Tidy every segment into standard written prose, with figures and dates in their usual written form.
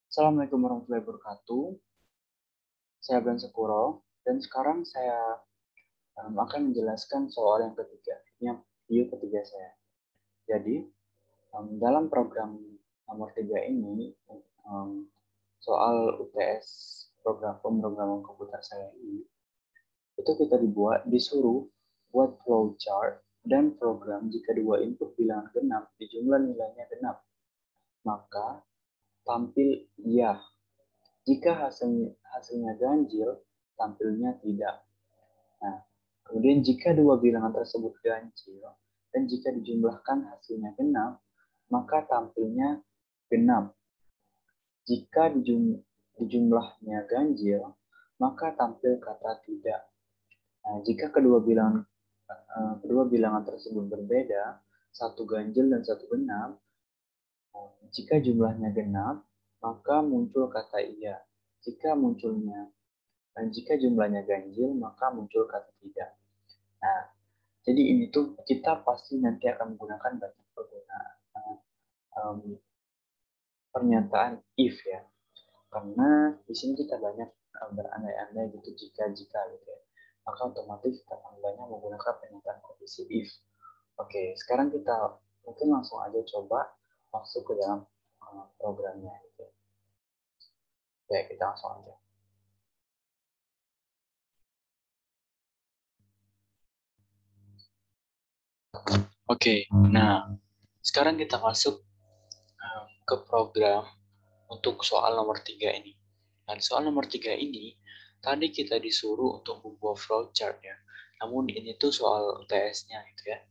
Assalamualaikum warahmatullahi wabarakatuh. Saya Ben Sekuro dan sekarang saya akan menjelaskan soal yang ketiga, yang video ketiga saya. Jadi dalam program nomor 3 ini soal UTS program pemrograman komputer saya ini itu kita disuruh buat flowchart dan program jika dua input bilangan genap dijumlah nilainya genap, maka tampil iya. Jika hasilnya ganjil, tampilnya tidak. Nah, kemudian jika dua bilangan tersebut ganjil dan jika dijumlahkan hasilnya genap, maka tampilnya genap. Jika dijumlahnya ganjil, maka tampil kata tidak. Nah, jika kedua bilangan tersebut berbeda, satu ganjil dan satu genap, jika jumlahnya genap, maka muncul kata iya. Jika jumlahnya ganjil, maka muncul kata tidak. Nah, jadi ini tuh kita pasti nanti akan menggunakan banyak pernyataan if ya. Karena di sini kita banyak berandai-andai gitu jika gitu ya. Maka otomatis kita akan banyak menggunakan pernyataan kondisi if. Oke, sekarang kita mungkin langsung aja coba masuk ke dalam programnya gitu. Ya, kita langsung aja. Oke, nah sekarang kita masuk ke program untuk soal nomor 3 ini. Nah, soal nomor 3 ini, tadi kita disuruh untuk membuat flowchart ya. Namun ini tuh soal UTS-nya gitu ya.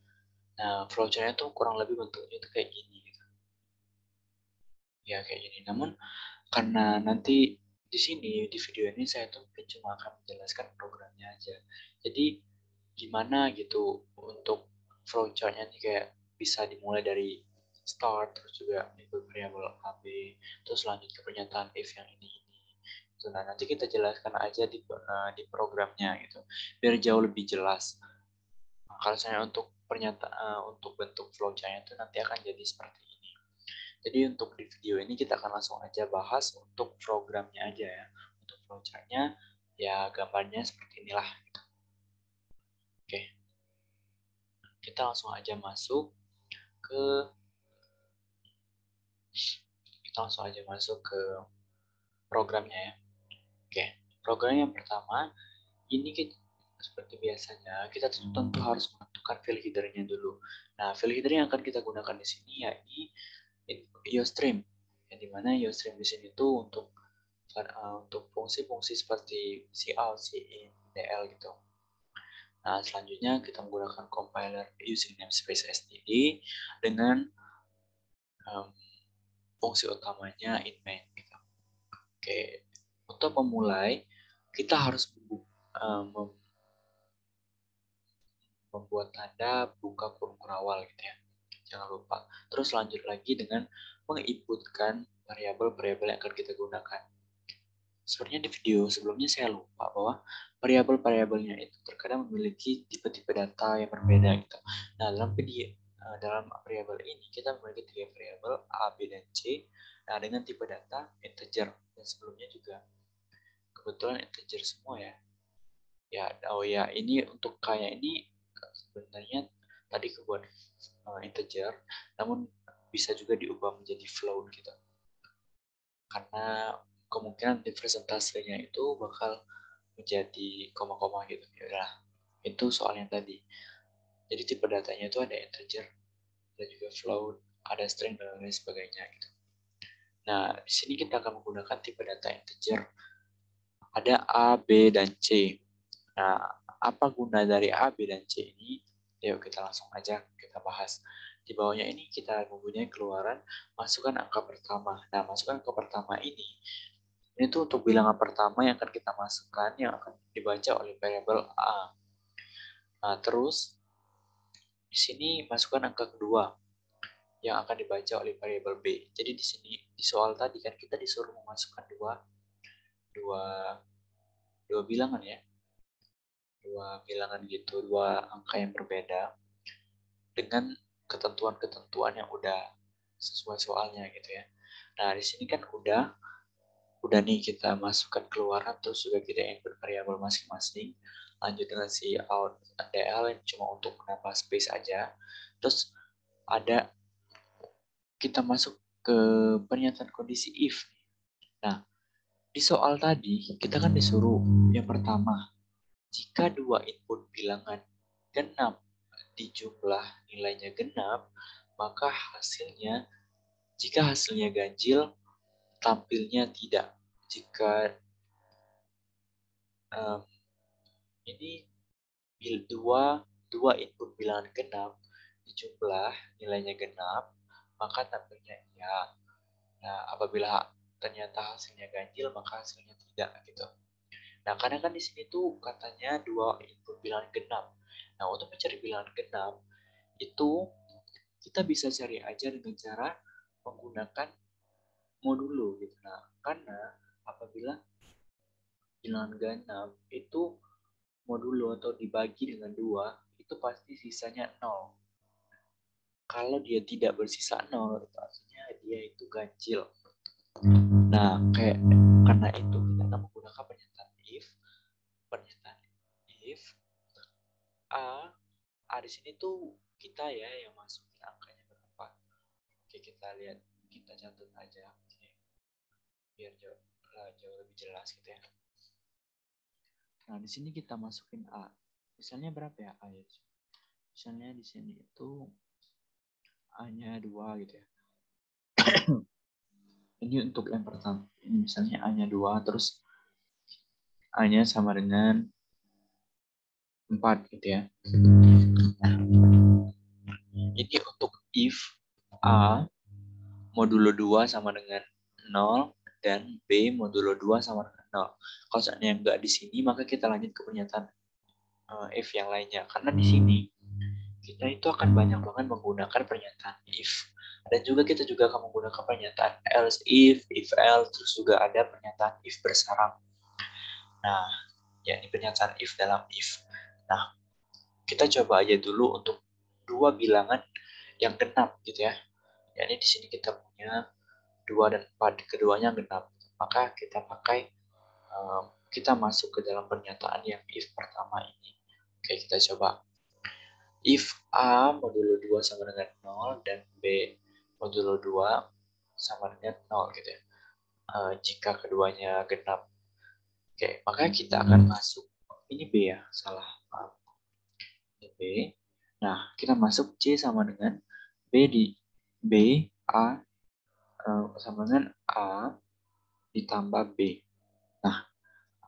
Nah, flowchart-nya tuh kurang lebih bentuknya tuh kayak gini gitu. Ya, kayak gini. Namun, karena nanti di sini, di video ini saya tuh mungkin cuma akan menjelaskan programnya aja. Jadi, gimana gitu untuk flowchart-nya nih kayak bisa dimulai dari start, terus juga ikut variabel AB, terus lanjut ke pernyataan if yang ini. Nah, nanti kita jelaskan aja di programnya gitu, biar jauh lebih jelas. Nah, kalau saya untuk untuk bentuk flowchart-nya itu nanti akan jadi seperti ini. Jadi untuk di video ini kita akan langsung aja bahas untuk programnya aja ya. Untuk flowchart-nya ya gambarnya seperti inilah. Oke, kita langsung aja masuk ke programnya ya. Oke, program yang pertama ini kita seperti biasanya kita tentu harus menentukan file header-nya dulu. Nah, file header yang akan kita gunakan di sini yakni IOStream. Yang dimana IOStream di sini tuh untuk fungsi-fungsi seperti cout, cin, dl gitu. Nah, selanjutnya kita menggunakan compiler using namespace std dengan fungsi utamanya in main gitu. Oke, untuk memulai kita harus membuat tanda buka kurung kurawal gitu ya. Jangan lupa. Terus lanjut lagi dengan menginputkan variabel-variabel yang akan kita gunakan. Sebenarnya di video sebelumnya saya lupa bahwa variabel-variabelnya itu terkadang memiliki tipe-tipe data yang berbeda gitu. Nah, dalam variabel ini kita memiliki 3 variabel A, B, dan C. Nah, dengan tipe data integer. Dan sebelumnya juga kebetulan integer semua ya. Ya, ini untuk kayak ini sebenarnya tadi kebuat integer, namun bisa juga diubah menjadi float gitu. Karena kemungkinan presentasinya itu bakal menjadi koma-koma gitu. Ya, itu soal yang tadi. Jadi tipe datanya itu ada integer, ada juga float, ada string dan lain sebagainya gitu. Nah, di sini kita akan menggunakan tipe data integer. Ada A, B, dan C. Nah, apa guna dari A, B, dan C ini? Yuk kita langsung aja kita bahas. Di bawahnya ini kita mempunyai keluaran masukkan angka pertama. Nah, masukkan angka pertama ini tuh untuk bilangan pertama yang akan kita masukkan, yang akan dibaca oleh variabel A. Nah, terus di sini masukkan angka kedua yang akan dibaca oleh variabel B. Jadi di sini di soal tadi kan kita disuruh memasukkan dua bilangan ya. Dua bilangan gitu, dua angka yang berbeda dengan ketentuan-ketentuan yang udah sesuai soalnya gitu ya. Nah, di sini kan udah Udah nih kita masukkan keluaran, terus juga kita input variabel masing-masing. Lanjut dengan si out DL yang cuma untuk menambah space aja. Terus ada kita masuk ke pernyataan kondisi if. Nah, di soal tadi kita kan disuruh yang pertama, jika dua input bilangan genap dijumlah nilainya genap, maka jika hasilnya ganjil, tampilnya tidak. Jika um, ini dua input bilangan genap dijumlah nilainya genap, maka tampilnya iya. Nah, apabila ternyata hasilnya ganjil, maka hasilnya tidak gitu. Nah, karena kan di sini tuh katanya dua input bilangan genap. Nah, untuk mencari bilangan genap itu kita bisa cari aja dengan cara menggunakan modulo gitu. Nah, karena apabila bilangan genap itu modulo atau dibagi dengan 2, itu pasti sisanya 0. Kalau dia tidak bersisa 0, itu artinya dia itu ganjil. Nah, karena itu kita akan menggunakan pernyataan if A di sini tuh kita ya yang masukin angkanya berapa. Oke, kita lihat, kita catat aja. Oke, biar jauh lebih jelas gitu ya. Nah, di sini kita masukin A. Misalnya berapa ya A ya? Misalnya di sini itu A-nya 2 gitu ya. Ini untuk yang pertama. Ini misalnya A-nya 2, terus A-nya sama dengan 4 gitu ya. Nah, ini untuk if A modulo 2 sama dengan 0 dan B modulo 2 sama dengan 0. Kalau seandainya enggak di sini, maka kita lanjut ke pernyataan if yang lainnya. Karena di sini kita itu akan banyak banget menggunakan pernyataan if. Dan juga kita juga akan menggunakan pernyataan else if else, terus juga ada pernyataan if bersarang. Nah, ya ini pernyataan if dalam if. Nah, kita coba aja dulu untuk dua bilangan yang genap gitu ya. Ya ini di sini kita punya 2 dan 4, keduanya genap. Maka kita masuk ke dalam pernyataan yang if pertama ini. Oke, kita coba. If A modulo 2 sama dengan 0 dan B modulo 2 sama dengan 0 gitu ya. Jika keduanya genap. Oke, maka kita akan masuk. Ini B ya, salah. Maaf. Ini B. Nah, kita masuk C sama dengan B, A sama dengan A ditambah B. Nah,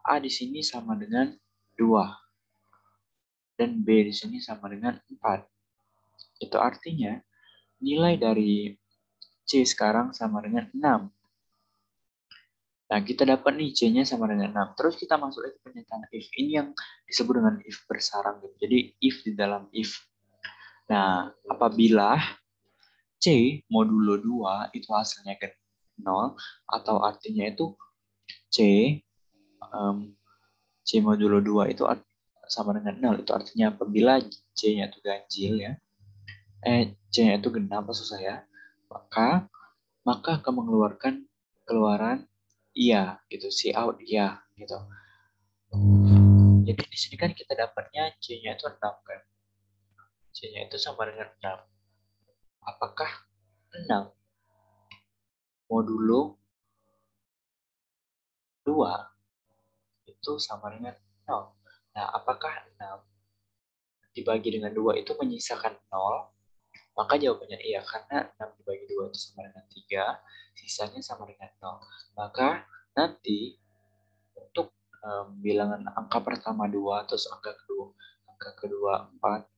A di sini sama dengan 2. Dan B di sini sama dengan 4. Itu artinya nilai dari C sekarang sama dengan 6. Nah, kita dapat nih C-nya sama dengan 6. Terus kita masuk lagi pernyataan if. Ini yang disebut dengan if bersarang. Jadi if di dalam if. Nah, apabila C modulo 2 itu hasilnya ke 0, atau artinya itu C C modulo 2 itu sama dengan 0. Itu artinya apabila C-nya itu ganjil ya. C-nya itu genap maksud saya. Maka akan mengeluarkan keluaran iya gitu, si out iya gitu. Jadi di sini kan kita dapatnya C-nya itu 6 kan. C-nya itu sama dengan 6. Apakah 6 modulo 2 itu sama dengan 0? Nah, apakah 6 dibagi dengan 2 itu menyisakan 0? Maka jawabannya iya, karena 6 dibagi 2 itu sama dengan 3, sisanya sama dengan 0. Maka nanti untuk bilangan angka pertama 2, terus angka kedua 4,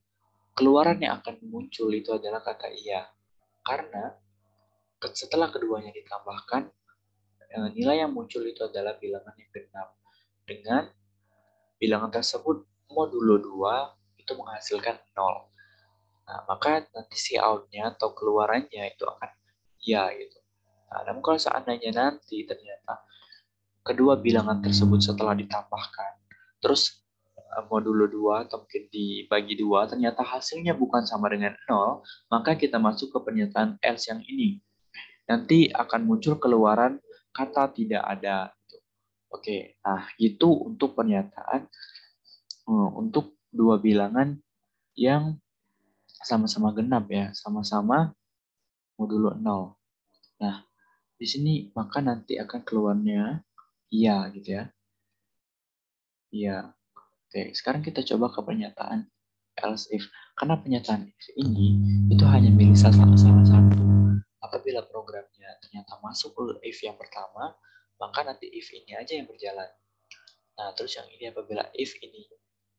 keluaran yang akan muncul itu adalah kata iya. Karena setelah keduanya ditambahkan, nilai yang muncul itu adalah bilangan yang genap. Dengan bilangan tersebut modulo 2 itu menghasilkan 0. Nah, maka nanti si out-nya atau keluarannya itu akan iya gitu. Nah, namun kalau seandainya nanti ternyata kedua bilangan tersebut setelah ditambahkan, terus modulo 2 atau mungkin dibagi 2, ternyata hasilnya bukan sama dengan 0, maka kita masuk ke pernyataan else yang ini. Nanti akan muncul keluaran kata tidak ada. Gitu. Oke, nah itu untuk pernyataan untuk dua bilangan yang sama-sama genap ya, sama-sama modulo 0. Nah, di sini maka nanti akan keluarnya iya gitu ya. Iya. Oke, sekarang kita coba ke pernyataan else if. Karena pernyataan if ini itu hanya milik salah satu. Apabila programnya ternyata masuk ke if yang pertama, maka nanti if ini aja yang berjalan. Nah, terus yang ini apabila if ini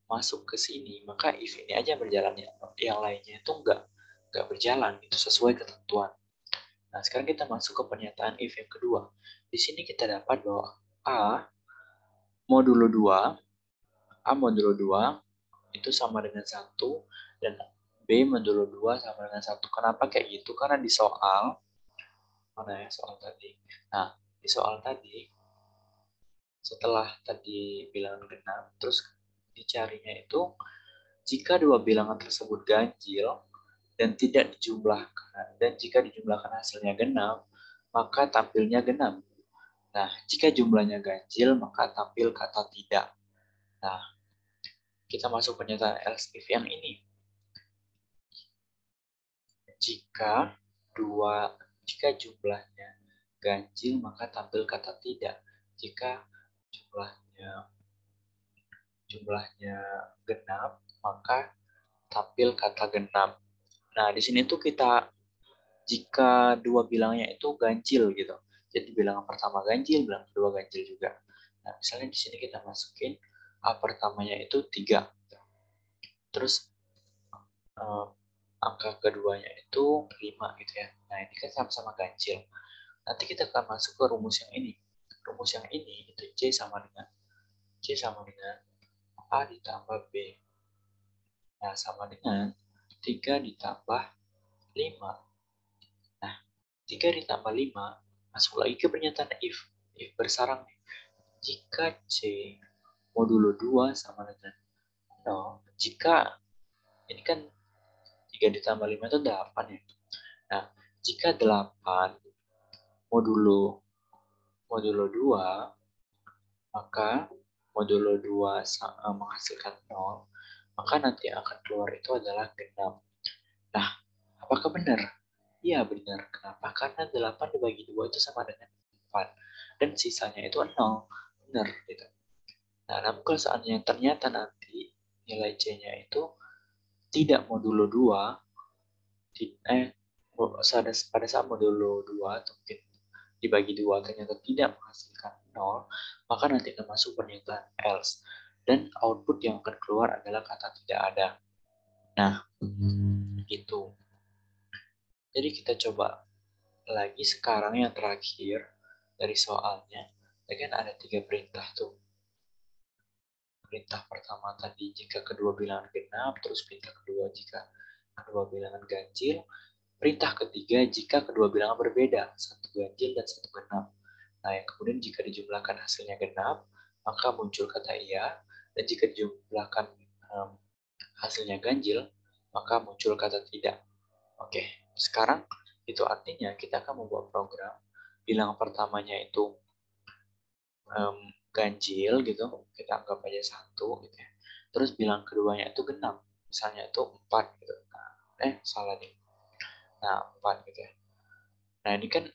masuk ke sini, maka if ini aja yang berjalan. Yang lainnya itu nggak berjalan. Itu sesuai ketentuan. Nah, sekarang kita masuk ke pernyataan if yang kedua. Di sini kita dapat bahwa A modulo 2, A modulo 2 itu sama dengan 1, dan B modulo 2 sama dengan 1. Kenapa kayak gitu? Karena di soal, mana ya soal tadi? Nah, di soal tadi, setelah tadi bilangan genap, terus dicarinya itu, jika dua bilangan tersebut ganjil, dan tidak dijumlahkan, dan jika dijumlahkan hasilnya genap, maka tampilnya genap. Nah, jika jumlahnya ganjil, maka tampil kata tidak. Nah, kita masuk pernyataan else if yang ini. Jika jumlahnya ganjil, maka tampil kata tidak. Jika jumlahnya genap, maka tampil kata genap. Nah, di sini tuh kita jika dua bilangnya itu ganjil gitu. Jadi bilangan pertama ganjil, bilangan kedua ganjil juga. Nah, misalnya di sini kita masukin A pertamanya itu 3. Terus angka keduanya itu 5 gitu ya. Nah, ini kan sama-sama ganjil. Nanti kita akan masuk ke rumus yang ini. Rumus yang ini itu C sama dengan A ditambah B. Nah, sama dengan 3 ditambah 5. Nah, 3 ditambah 5, masuk lagi ke pernyataan if. If bersarang. Jika C modulo 2 sama dengan 0, jika ini kan 3 ditambah 5 itu 8 ya. Nah, jika 8 modulo modulo 2, maka modulo 2 menghasilkan 0, maka nanti yang akan keluar itu adalah genap. Nah, apakah benar? Iya, benar. Kenapa? Karena 8 dibagi 2 itu sama dengan 4. Dan sisanya itu 0. Benar, gitu. Nah, namun kalau seandainya ternyata nanti nilai C-nya itu tidak modulo 2, pada saat modulo 2 atau mungkin dibagi 2 ternyata tidak menghasilkan 0, maka nanti akan masuk pernyataan else. Dan output yang akan keluar adalah kata tidak ada. Nah, gitu. Jadi kita coba lagi sekarang yang terakhir dari soalnya. Ya kan ada 3 perintah tuh. Perintah pertama tadi jika kedua bilangan genap, terus perintah kedua jika kedua bilangan ganjil, perintah ketiga jika kedua bilangan berbeda, satu ganjil dan satu genap. Nah, yang kemudian jika dijumlahkan hasilnya genap, maka muncul kata iya, dan jika dijumlahkan hasilnya ganjil, maka muncul kata tidak. Oke, sekarang itu artinya kita akan membuat program bilangan pertamanya itu ganjil gitu, kita anggap aja 1 gitu ya. Terus bilangan keduanya itu genap, misalnya itu 4 gitu. Nah, salah nih. Nah, 4 gitu ya. Nah, ini kan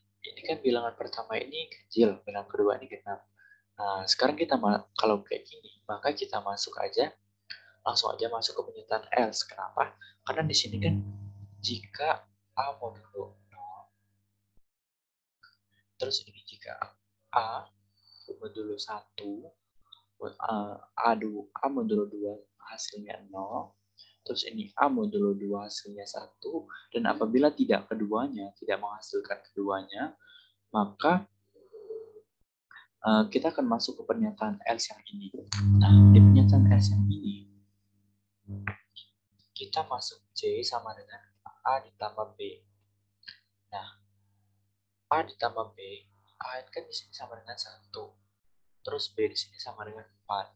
bilangan pertama ini ganjil, bilangan kedua ini genap. Nah, sekarang kita kalau kayak gini, maka kita langsung aja masuk ke pernyataan else. Kenapa? Karena di sini kan jika A modulo 0, terus ini jika A modulo 1, A modulo 2 hasilnya 0, terus ini A modulo 2 hasilnya 1, dan apabila tidak menghasilkan keduanya, maka kita akan masuk ke pernyataan else yang ini. Nah, di pernyataan else yang ini, kita masuk C sama dengan A ditambah B. Nah, A ditambah B, A kan di sini sama dengan 1, terus B di sini sama dengan 4.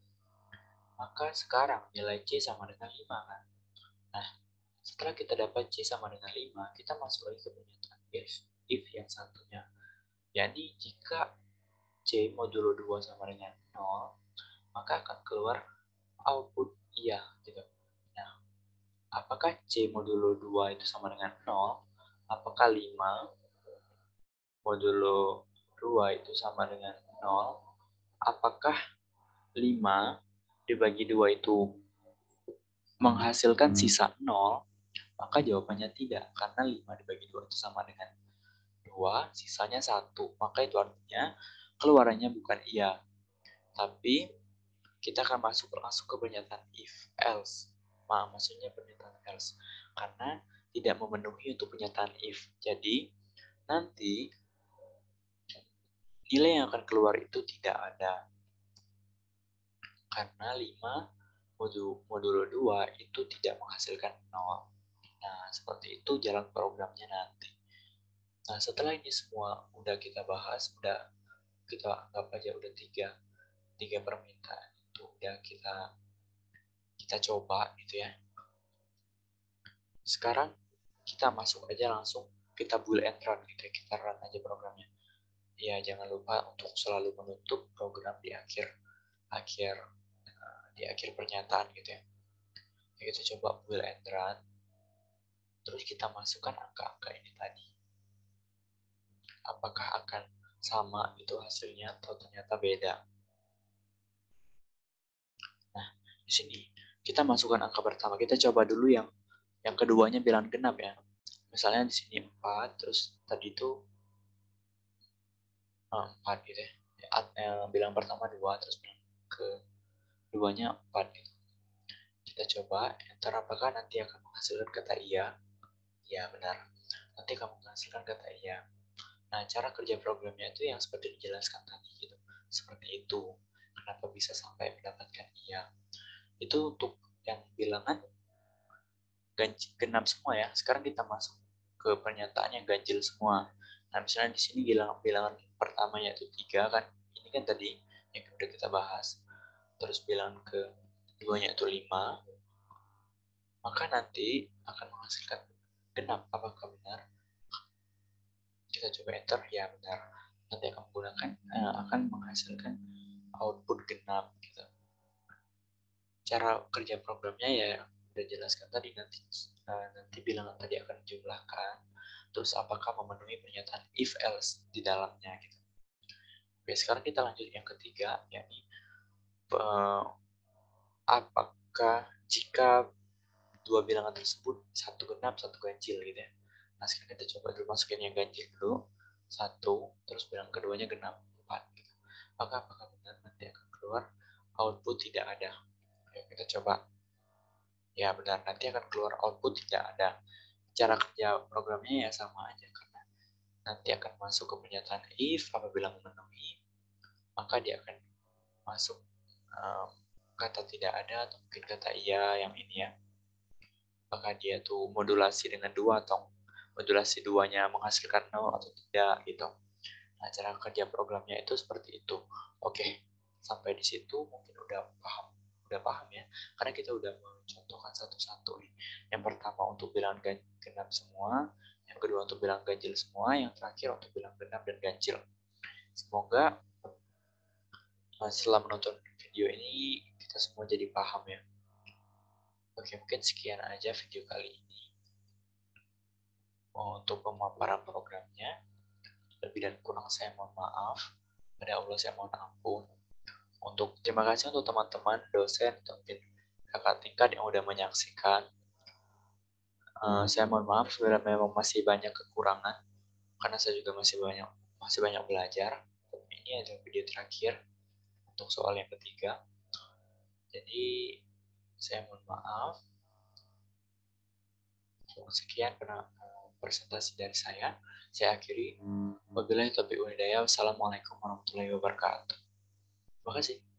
Maka sekarang nilai C sama dengan 5 kan? Nah, setelah kita dapat C sama dengan 5, kita masuk lagi ke pernyataan if yang satunya. Jadi, jika C modulo 2 sama dengan 0, maka akan keluar output iya gitu. Nah, apakah C modulo 2 itu sama dengan 0? Apakah 5 modulo 2 itu sama dengan 0? Apakah 5 dibagi 2 itu menghasilkan sisa 0? Maka jawabannya tidak, karena 5 dibagi 2 itu sama dengan 2, sisanya 1. Maka itu artinya keluarannya bukan iya, tapi kita akan masuk langsung ke pernyataan if, else. Maksudnya pernyataan else. Karena tidak memenuhi untuk pernyataan if. Jadi, nanti nilai yang akan keluar itu tidak ada. Karena 5 modulo 2 itu tidak menghasilkan 0. Nah, seperti itu jalan programnya nanti. Nah, setelah ini semua udah kita bahas, udah kita anggap aja udah tiga permintaan itu udah kita coba gitu ya. Sekarang kita masuk aja langsung, kita build and run gitu ya, kita run aja programnya. Ya, jangan lupa untuk selalu menutup program di akhir di akhir pernyataan gitu ya. Ya, kita coba build and run, terus kita masukkan angka-angka ini tadi. Apakah akan sama itu hasilnya atau ternyata beda. Nah, di sini kita masukkan angka pertama. Kita coba dulu yang keduanya bilangan genap ya. Misalnya di sini 4, terus tadi itu 4 gitu ya. Bilang pertama 2, terus bilang keduanya 4 gitu. Kita coba enter, apakah nanti akan menghasilkan kata iya? Ya, benar. Nanti akan menghasilkan kata iya. Nah, cara kerja programnya itu yang seperti dijelaskan tadi gitu. Seperti itu. Kenapa bisa sampai mendapatkan iya? Itu untuk yang bilangan genap semua ya. Sekarang kita masuk ke pernyataan yang ganjil semua. Nah, misalnya di sini bilangan pertamanya itu 3 kan. Ini kan tadi yang udah kita bahas. Terus bilangan keduanya itu 5. Maka nanti akan menghasilkan genap. Apakah benar? Kita coba enter, ya benar. Nanti akan menghasilkan output genap gitu. Cara kerja programnya ya udah jelaskan tadi, nanti bilangan tadi akan dijumlahkan, terus apakah memenuhi pernyataan if else di dalamnya gitu. Oke, sekarang kita lanjut yang ketiga, yakni apakah jika dua bilangan tersebut satu genap satu ganjil gitu ya. Nah, sekarang kita coba dulu masukin yang ganjil dulu, 1, terus bilangan keduanya genap 4 gitu. Maka apakah benar nanti akan keluar output tidak ada? Ayo kita coba. Ya benar, nanti akan keluar output tidak ada. Cara kerja programnya ya sama aja, karena nanti akan masuk ke pernyataan if, apabila memenuhi maka dia akan masuk kata tidak ada atau mungkin kata iya yang ini ya. Apakah dia tuh modulasi dengan 2 atau modulasi 2-nya menghasilkan 0 atau tidak gitu. Nah, cara kerja programnya itu seperti itu. Oke, sampai di situ mungkin udah paham ya, karena kita udah mencontohkan satu-satu nih. Yang pertama untuk bilangan genap semua, yang kedua untuk bilangan ganjil semua, yang terakhir untuk bilangan genap dan ganjil. Semoga setelah menonton video ini kita semua jadi paham ya. Oke, mungkin sekian aja video kali ini untuk pemaparan programnya. Lebih dan kurang saya mohon maaf. Pada Allah saya mohon ampun. Terima kasih untuk teman-teman, dosen, atau mungkin kakak tingkat yang udah menyaksikan. Saya mohon maaf bila memang masih banyak kekurangan, karena saya juga masih banyak belajar. Ini adalah video terakhir untuk soal yang ketiga. Jadi saya mohon maaf. Sekian presentasi dari saya. Saya akhiri. Wabillahi taufiq wal hidayah. Wassalamualaikum warahmatullahi wabarakatuh. Terima kasih.